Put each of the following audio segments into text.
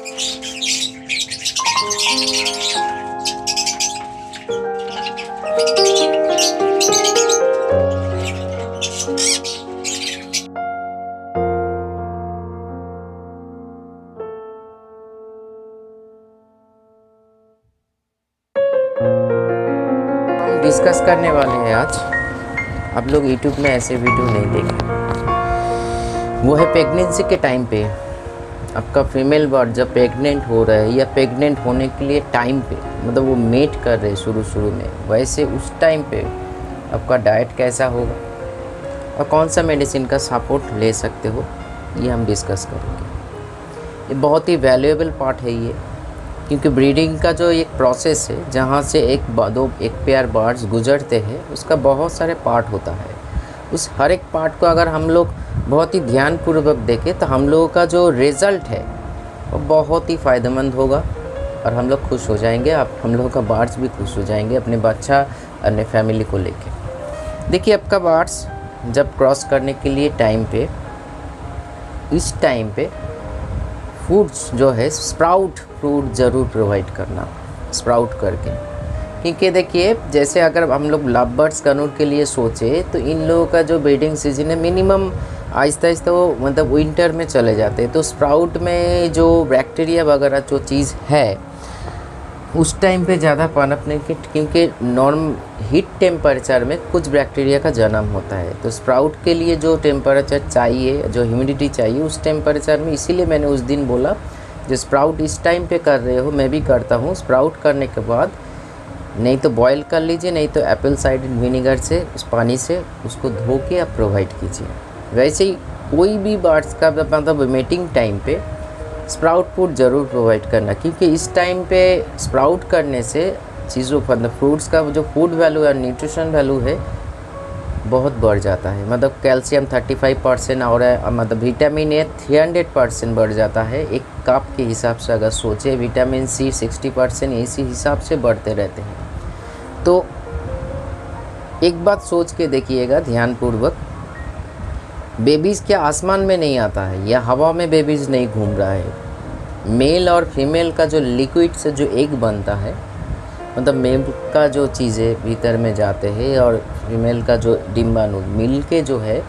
Discuss करने वाले हैं आज। आप लोग YouTube में ऐसे वीडियो नहीं देखें। वो है प्रेगनेंसी के टाइम पे आपका फीमेल बर्ड जब प्रेग्नेंट हो रहा है या प्रेग्नेंट होने के लिए टाइम पे, मतलब वो मेट कर रहे शुरू में, वैसे उस टाइम पे आपका डाइट कैसा होगा और कौन सा मेडिसिन का सपोर्ट ले सकते हो, ये हम डिस्कस करेंगे। ये बहुत ही वैल्यूएबल पार्ट है ये, क्योंकि ब्रीडिंग का जो एक प्रोसेस है जहाँ से एक पेयर बर्ड्स गुजरते हैं, उसका बहुत सारे पार्ट होता है। उस हर एक पार्ट को अगर हम लोग बहुत ही ध्यानपूर्वक देखें तो हम लोगों का जो रिज़ल्ट है वो बहुत ही फ़ायदेमंद होगा और हम लोग खुश हो जाएंगे। हम लोगों का बर्ड्स भी खुश हो जाएंगे अपने बच्चा, अपने फैमिली को लेके। देखिए, आपका बर्ड्स जब क्रॉस करने के लिए टाइम पे, इस टाइम पे फूड्स जो है स्प्राउट फ्रूट ज़रूर प्रोवाइड करना, स्प्राउट करके। क्योंकि देखिए, जैसे अगर हम लोग लव बर्ड्स कनूर के लिए सोचे तो इन लोगों का जो ब्रीडिंग सीजन है मिनिमम आहिस्ता वो मतलब विंटर में चले जाते हैं। तो स्प्राउट में जो बैक्टीरिया वगैरह जो चीज़ है उस टाइम पे ज़्यादा पनपने की, क्योंकि नॉर्म हीट टेम्परेचर में कुछ बैक्टीरिया का जन्म होता है। तो स्प्राउट के लिए जो टेम्परेचर चाहिए, जो ह्यूमिडिटी चाहिए, उस टेम्परेचर में, इसीलिए मैंने उस दिन बोला जो स्प्राउट इस टाइम पे कर रहे हो, मैं भी करता हूँ। स्प्राउट करने के बाद नहीं तो बॉयल कर लीजिए, नहीं तो एप्पल साइडर विनीगर से, उस पानी से उसको धो के आप प्रोवाइड कीजिए। वैसे ही कोई भी बर्ड्स का मतलब मेटिंग टाइम पे स्प्राउट फूड ज़रूर प्रोवाइड करना, क्योंकि इस टाइम पे स्प्राउट करने से चीज़ों मतलब फ्रूट्स का जो फूड वैल्यू और न्यूट्रिशन वैल्यू है बहुत बढ़ जाता है। मतलब कैल्शियम 35% और मतलब विटामिन ए 300% बढ़ जाता है। एक कप के हिसाब से अगर सोचे, विटामिन सी 60%, इसी हिसाब से बढ़ते रहते हैं। तो एक बात सोच के देखिएगा ध्यानपूर्वक, बेबीज़ क्या आसमान में नहीं आता है या हवा में बेबीज़ नहीं घूम रहा है। मेल और फीमेल का जो लिक्विड से जो एग बनता है, मतलब मेल का जो चीज़ें भीतर में जाते हैं और फीमेल का जो डिम्बाणु मिल के जो है,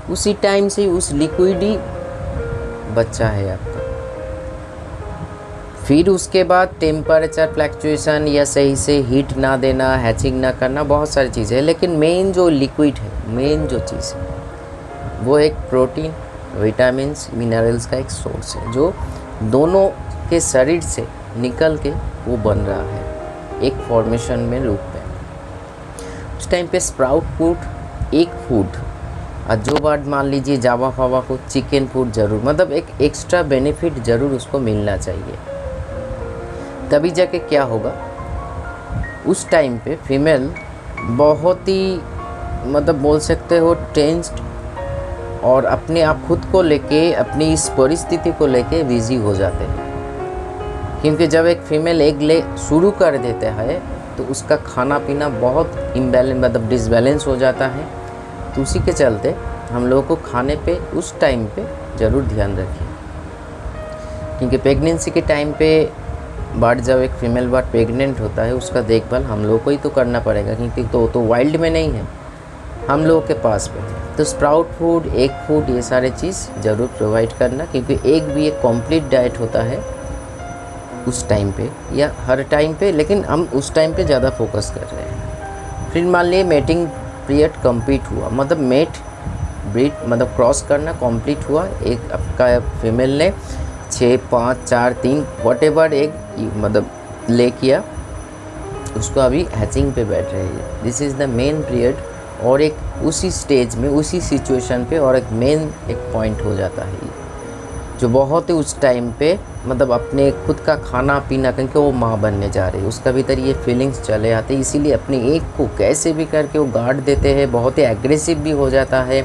उसी टाइम से उस लिक्विड ही बच्चा है आपका। फिर उसके बाद टेम्परेचर फ्लैक्चुएशन या सही से हीट ना देना, हैचिंग ना करना, बहुत सारी चीज़ें हैं। लेकिन मेन जो लिक्विड है, मेन जो चीज़ है वो एक प्रोटीन, विटामिन्स, मिनरल्स का एक सोर्स है, जो दोनों के शरीर से निकल के वो बन रहा है एक फॉर्मेशन में रूप में। उस टाइम पे स्प्राउट फूड एक फूड, और जो बर्ड मान लीजिए जावा फावा को चिकन फूड ज़रूर, मतलब एक एक्स्ट्रा बेनिफिट ज़रूर उसको मिलना चाहिए। तभी जाके क्या होगा, उस टाइम पे फीमेल बहुत ही मतलब बोल सकते हो टेंस्ड और अपने आप खुद को लेके, अपनी इस परिस्थिति को लेके बिजी हो जाते हैं। क्योंकि जब एक फीमेल एग ले शुरू कर देता है तो उसका खाना पीना बहुत इम्बैलेंस, मतलब डिसबैलेंस हो जाता है। तो उसी के चलते हम लोगों को खाने पे उस टाइम पे ज़रूर ध्यान रखिए, क्योंकि प्रेगनेंसी के टाइम पे बर्ड, जब एक फीमेल बर्ड प्रेग्नेंट होता है, उसका देखभाल हम लोगों को ही तो करना पड़ेगा, क्योंकि तो वाइल्ड में नहीं है, हम लोगों के पास पे है। तो स्प्राउट फूड, एग फूड, ये सारे चीज़ ज़रूर प्रोवाइड करना, क्योंकि एग भी एक कंप्लीट डाइट होता है उस टाइम पे या हर टाइम पे, लेकिन हम उस टाइम पे ज़्यादा फोकस कर रहे हैं। फिर मान लिए मेटिंग पीरियड कंप्लीट हुआ, मतलब मेट ब्रीड मतलब क्रॉस करना कंप्लीट हुआ, एक आपका फीमेल ने 6, 5, 4, 3 व्हाटएवर एग मतलब ले किया, उसको अभी हैचिंग पे बैठ रही है। This is the main period. और एक उसी स्टेज में, उसी सिचुएशन पे और एक मेन एक पॉइंट हो जाता है ये, जो बहुत ही उस टाइम पे मतलब अपने खुद का खाना पीना, क्योंकि वो माँ बनने जा रही है, उसका भीतर ये फीलिंग्स चले आते हैं, इसीलिए अपने एक को कैसे भी करके वो गार्ड देते हैं, बहुत ही एग्रेसिव भी हो जाता है।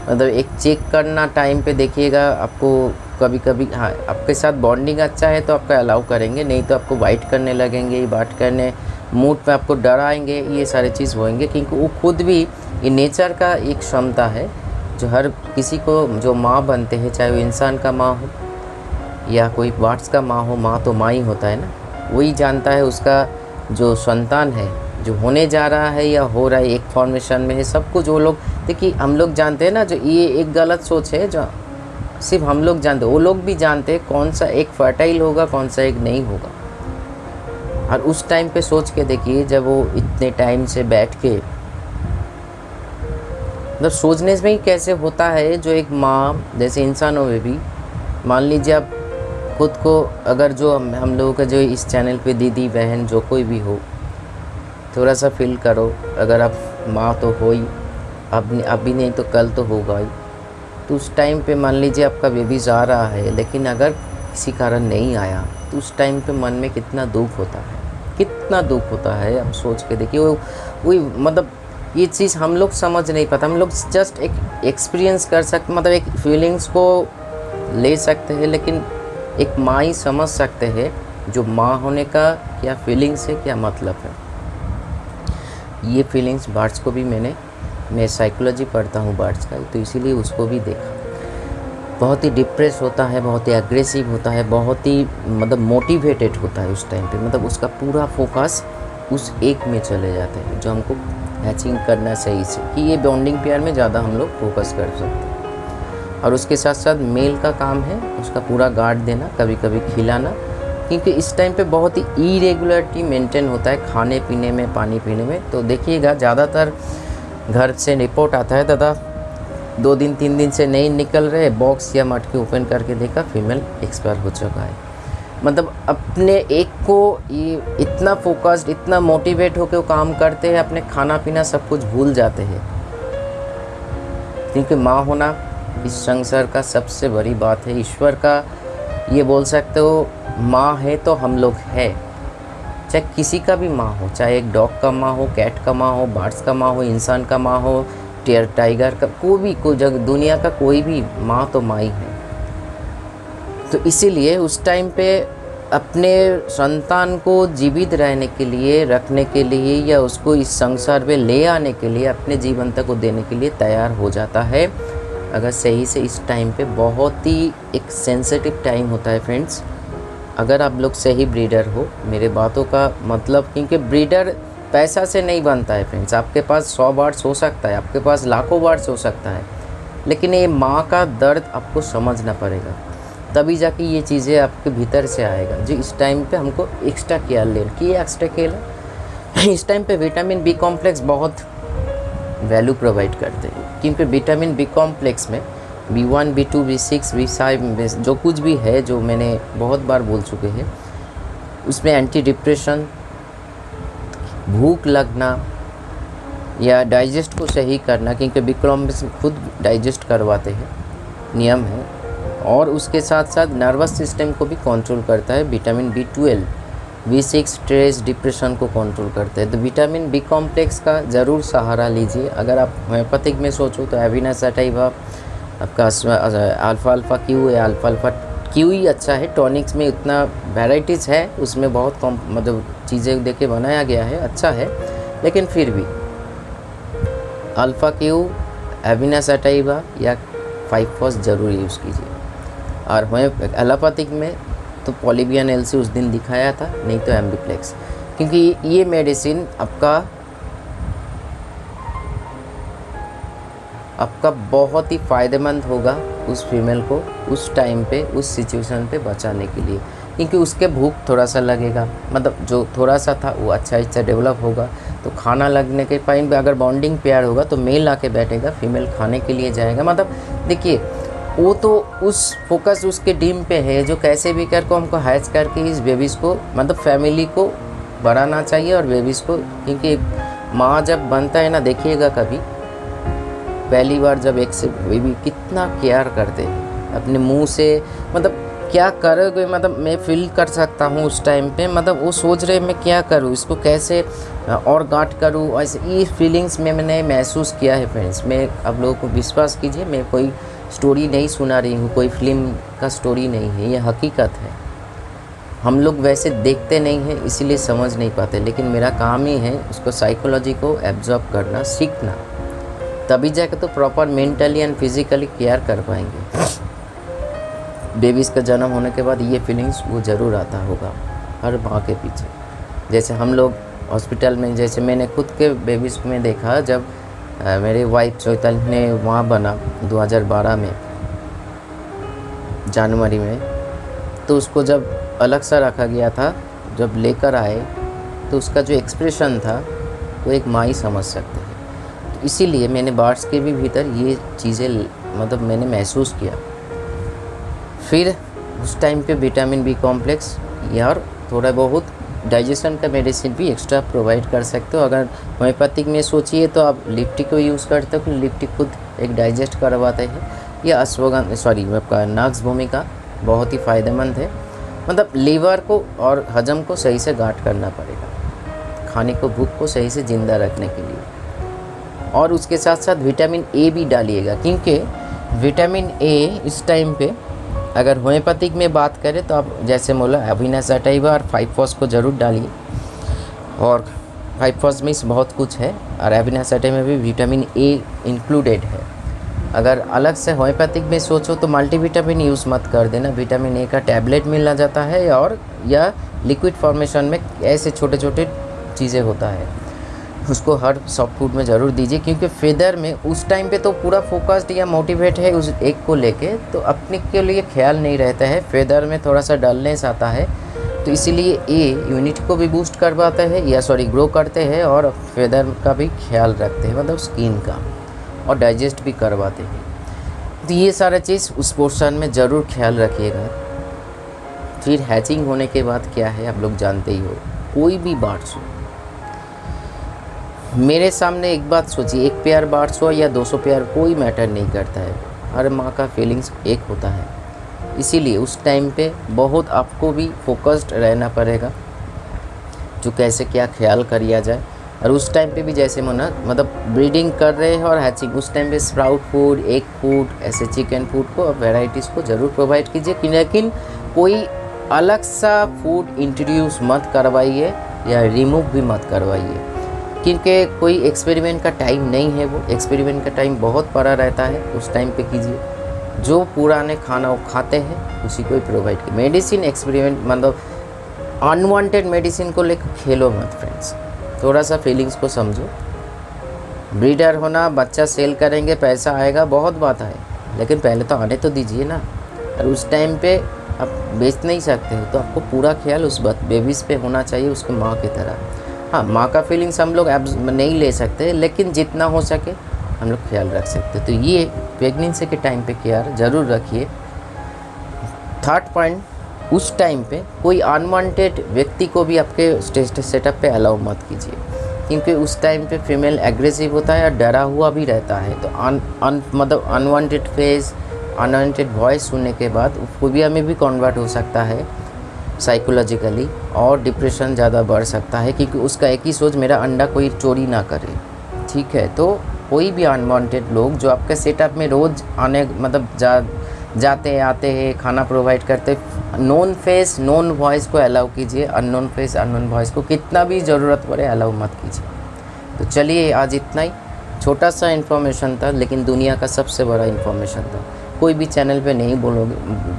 मतलब एक चेक करना टाइम पे देखिएगा, आपको कभी कभी हाँ आपके साथ बॉन्डिंग अच्छा है तो आपका अलाउ करेंगे, नहीं तो आपको वाइट करने लगेंगे, बात करने मूड पे आपको डराएंगे, ये सारे चीज़ होंगे, क्योंकि वो खुद भी ये नेचर का एक क्षमता है जो हर किसी को जो माँ बनते हैं, चाहे वो इंसान का माँ हो या कोई बर्ड्स का माँ हो, माँ तो माँ ही होता है ना, वही जानता है उसका जो संतान है, जो होने जा रहा है या हो रहा है, एक फॉर्मेशन में है, सब कुछ वो लोग। देखिए हम लोग जानते हैं ना, जो ये एक गलत सोच है जो सिर्फ हम लोग जानते, वो लोग भी जानते हैं कौन सा एक फर्टाइल होगा, कौन सा एक नहीं होगा। और उस टाइम पे सोच के देखिए, जब वो इतने टाइम से बैठ के, मतलब सोचने में ही कैसे होता है, जो एक माँ जैसे इंसानों में भी, मान लीजिए आप खुद को, अगर जो हम लोगों का जो इस चैनल पे दीदी बहन जो कोई भी हो, थोड़ा सा फील करो, अगर आप माँ तो हो ही, अभी नहीं तो कल तो होगा ही। तो उस टाइम पे मान लीजिए आपका बेबी आ रहा है, लेकिन अगर किसी कारण नहीं आया, तो उस टाइम पे मन में कितना दुख होता है, कितना दुख होता है। आप सोच के देखिए, वही मतलब ये चीज़ हम लोग समझ नहीं पाता, हम लोग जस्ट एक एक्सपीरियंस कर सकते, मतलब एक फीलिंग्स को ले सकते हैं, लेकिन एक माँ ही समझ सकते हैं जो माँ होने का क्या फीलिंग्स है, क्या मतलब है। ये फीलिंग्स बर्ड्स को भी मैं साइकोलॉजी पढ़ता हूँ बर्ड्स का, तो इसीलिए उसको भी देखा। बहुत ही डिप्रेस होता है, बहुत ही एग्रेसिव होता है, बहुत ही मतलब मोटिवेटेड होता है उस टाइम पे, मतलब उसका पूरा फोकस उस एक में चले जाते हैं, जो हमको हैचिंग करना सही से, कि ये बॉन्डिंग पेयर में ज़्यादा हम लोग फोकस कर सकते हैं। और उसके साथ साथ मेल का काम है उसका पूरा गार्ड देना, कभी कभी खिलाना, क्योंकि इस टाइम पे बहुत ही इरेगुलरिटी मेंटेन होता है खाने पीने में, पानी पीने में। तो देखिएगा ज़्यादातर घर से रिपोर्ट आता है, दादा 2 दिन 3 दिन से नहीं निकल रहे, बॉक्स या मटके ओपन करके देखा फीमेल एक्सपायर हो चुका है। मतलब अपने एक को ये इतना फोकस्ड, इतना मोटिवेट होकर वो काम करते हैं, अपने खाना पीना सब कुछ भूल जाते हैं। क्योंकि माँ होना इस संसार का सबसे बड़ी बात है, ईश्वर का, ये बोल सकते हो माँ है तो हम लोग है। चाहे किसी का भी माँ हो, चाहे एक डॉग का माँ हो, कैट का माँ हो, बर्ड्स का माँ हो, इंसान का माँ हो, टाइगर का, कोई जगह दुनिया का कोई भी माँ तो माँ ही है। तो इसीलिए उस टाइम पे अपने संतान को जीवित रहने के लिए, रखने के लिए, या उसको इस संसार में ले आने के लिए, अपने जीवन तक को देने के लिए तैयार हो जाता है, अगर सही से। इस टाइम पे बहुत ही एक सेंसिटिव टाइम होता है फ्रेंड्स, अगर आप लोग सही ब्रीडर हो। मेरे बातों का मतलब, क्योंकि ब्रीडर पैसा से नहीं बनता है फ्रेंड्स। आपके पास 100 बर्ड्स हो सकता है, आपके पास लाखों बर्ड्स हो सकता है, लेकिन ये माँ का दर्द आपको समझना पड़ेगा, तभी जाके ये चीज़ें आपके भीतर से आएगा। जो इस टाइम पे हमको एक्स्ट्रा केयर लेना कि एक्स्ट्रा केयर इस टाइम पे विटामिन बी कॉम्प्लेक्स बहुत वैल्यू प्रोवाइड करते हैं, क्योंकि विटामिन बी कॉम्प्लेक्स में B1, B2, B6, B5 जो कुछ भी है, जो मैंने बहुत बार बोल चुके हैं, उसमें एंटी डिप्रेशन, भूख लगना या डाइजेस्ट को सही करना, क्योंकि बी कॉम्प्लेक्स खुद डाइजेस्ट करवाते हैं, नियम है। और उसके साथ साथ नर्वस सिस्टम को भी कंट्रोल करता है। Vitamin B12, B6 stress depression को कंट्रोल करते हैं। तो विटामिन बी कॉम्प्लेक्स का ज़रूर सहारा लीजिए। अगर आप होम्योपैथिक में सोचो तो एविना सटाइवा, आपका अल्फ़ा क्यू है, अल्फ़ा क्यू ही अच्छा है। टॉनिक्स में इतना वैराइटीज़ है, उसमें बहुत कम मतलब चीज़ें दे के बनाया गया है, अच्छा है, लेकिन फिर भी अल्फ़ा क्यू, एविना सटाइवा या 5-फॉस ज़रूर यूज़ कीजिए। और एलोपैथिक में तो पॉलीबियन एलसी उस दिन दिखाया था, नहीं तो एम्बिप्लेक्स, क्योंकि ये मेडिसिन आपका बहुत ही फ़ायदेमंद होगा उस फीमेल को उस टाइम पे, उस सिचुएशन पे बचाने के लिए, क्योंकि उसके भूख थोड़ा सा लगेगा, मतलब जो थोड़ा सा था वो अच्छा डेवलप होगा। तो खाना लगने के टाइम पे अगर बॉन्डिंग पेयर होगा तो मेल आके बैठेगा, फीमेल खाने के लिए जाएगा। मतलब देखिए, वो तो उस फोकस उसके टीम पे है, जो कैसे भी कर को हमको हैच करके इस बेबीज़ को, मतलब फैमिली को बढ़ाना चाहिए और बेबीज़ को। क्योंकि माँ जब बनता है ना, देखिएगा कभी पहली बार जब एक से बेबी कितना केयर करते हैं अपने मुंह से, मतलब क्या करोगे, मतलब मैं फील कर सकता हूँ उस टाइम पे, मतलब वो सोच रहे मैं क्या करूँ, इसको कैसे और गार्ड करूँ, ऐसे ये फीलिंग्स में मैंने महसूस किया है फ्रेंड्स। मैं आप लोगों को विश्वास कीजिए, मैं कोई स्टोरी नहीं सुना रही हूँ, कोई फिल्म का स्टोरी नहीं है, ये हकीकत है। हम लोग वैसे देखते नहीं हैं इसीलिए समझ नहीं पाते, लेकिन मेरा काम ही है उसको साइकोलॉजी को एब्जॉर्ब करना, सीखना, तभी जाकर तो proper mentally and physically care कर पाएंगे। बेबीज़ का जन्म होने के बाद ये फीलिंग्स वो ज़रूर आता होगा हर माँ के पीछे। जैसे हम लोग हॉस्पिटल में, जैसे मैंने खुद के बेबीज़ में देखा, जब मेरी वाइफ चैतन्य ने वहाँ बना 2012 में जनवरी में, तो उसको जब अलग सा रखा गया था, जब लेकर आए तो उसका जो एक्सप्रेशन था वो एक माँ ही समझ सकते हैं। तो इसीलिए मैंने बार्स के भी भीतर ये चीज़ें मतलब मैंने महसूस किया। फिर उस टाइम पे विटामिन बी कॉम्प्लेक्स या और थोड़ा बहुत डाइजेशन का मेडिसिन भी एक्स्ट्रा प्रोवाइड कर सकते हो। अगर होम्योपैथिक में सोचिए तो आप लिप्टिक को यूज़ करते हो, कि लिप्टिक खुद एक डाइजेस्ट करवाते हैं, या आपका नाक्स भूमिका बहुत ही फ़ायदेमंद है। मतलब लीवर को और हजम को सही से गार्ड करना पड़ेगा, खाने को, भूख को सही से ज़िंदा रखने के लिए। और उसके साथ साथ विटामिन ए भी डालिएगा, क्योंकि विटामिन ए इस टाइम पे अगर होम्योपैथिक में बात करें तो आप जैसे बोला अविना सटाइवा और 5-फॉस को ज़रूर डालिए। और 5-फॉस में बहुत कुछ है और अविना सटाइवा में भी विटामिन ए इंक्लूडेड है। अगर अलग से होम्योपैथिक में सोचो तो मल्टीविटामिन यूज़ मत कर देना। विटामिन ए का टैबलेट मिलना जाता है और या लिक्विड फॉर्मेशन में ऐसे छोटे छोटे चीज़ें होता है, उसको हर सॉफ्ट फूड में ज़रूर दीजिए। क्योंकि फेदर में उस टाइम पे तो पूरा फोकस्ड या मोटिवेट है उस एक को लेके, तो अपने के लिए ख्याल नहीं रहता है। फेदर में थोड़ा सा डलनेस आता है, तो इसीलिए ए यूनिट को भी बूस्ट करवाते हैं ग्रो करते हैं, और फेदर का भी ख्याल रखते हैं, मतलब स्किन का, और डाइजेस्ट भी करवाते हैं। तो ये सारा चीज़ उस पोर्शन में ज़रूर ख्याल रखिएगा। फिर हैचिंग होने के बाद क्या है आप लोग जानते ही हो, कोई भी बार्स हो, मेरे सामने एक बात सोचिए, 1 पेयर बार्स हो या 200 पेयर, कोई मैटर नहीं करता है। हर माँ का फीलिंग्स एक होता है। इसीलिए उस टाइम पे बहुत आपको भी फोकस्ड रहना पड़ेगा, जो कैसे क्या ख्याल करिया जाए। और उस टाइम पे भी जैसे मतलब ब्रीडिंग कर रहे हैं और हैचिंग, उस टाइम पे स्प्राउट फूड, एग फूड, ऐसे चिकन फूड को वेराइटीज़ को ज़रूर प्रोवाइड कीजिए। लेकिन कोई अलग सा फूड इंट्रोड्यूस मत करवाइए या रिमूव भी मत करवाइए, क्योंकि कोई एक्सपेरिमेंट का टाइम नहीं है। वो एक्सपेरिमेंट का टाइम बहुत पड़ा रहता है, उस टाइम पे कीजिए। जो पुराने खाना वो खाते हैं उसी को ही प्रोवाइड कीजिए। मेडिसिन एक्सपेरिमेंट मतलब अनवांटेड मेडिसिन को लेकर खेलो मत फ्रेंड्स, थोड़ा सा फीलिंग्स को समझो। ब्रीडर होना, बच्चा सेल करेंगे, पैसा आएगा, बहुत बात है, लेकिन पहले तो आने तो दीजिए ना। और उस टाइम पे आप बेच नहीं सकते हो, तो आपको पूरा ख्याल उस बेबीज़ पे होना चाहिए, उसकी माँ की तरह। हाँ, माँ का फीलिंग्स हम लोग अब नहीं ले सकते, लेकिन जितना हो सके हम लोग ख्याल रख सकते। तो ये प्रेगनेंसी के टाइम पे केयर ज़रूर रखिए। थर्ड पॉइंट, उस टाइम पे कोई अनवांटेड व्यक्ति को भी आपके सेटअप पे अलाउ मत कीजिए, क्योंकि उस टाइम पे फीमेल एग्रेसिव होता है और डरा हुआ भी रहता है। तो मतलब अनवांटेड फेस, अनवांटेड वॉइस सुनने के बाद फोबिया में भी कन्वर्ट हो सकता है साइकोलॉजिकली, और डिप्रेशन ज़्यादा बढ़ सकता है, क्योंकि उसका एक ही सोच, मेरा अंडा कोई चोरी ना करे। ठीक है, तो कोई भी अनवांटेड लोग जो आपके सेटअप में रोज़ आने मतलब जाते आते हैं, खाना प्रोवाइड करते, नोन फेस नोन वॉइस को अलाउ कीजिए। अननोन फेस अननोन वॉइस को कितना भी ज़रूरत पड़े अलाउ मत कीजिए। तो चलिए, आज इतना ही छोटा सा इन्फॉर्मेशन था, लेकिन दुनिया का सबसे बड़ा इन्फॉर्मेशन था। कोई भी चैनल पे नहीं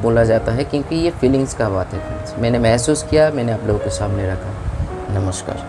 बोला जाता है, क्योंकि ये फीलिंग्स का बात है फ्रेंड्स। मैंने महसूस किया, मैंने आप लोगों के सामने रखा। नमस्कार।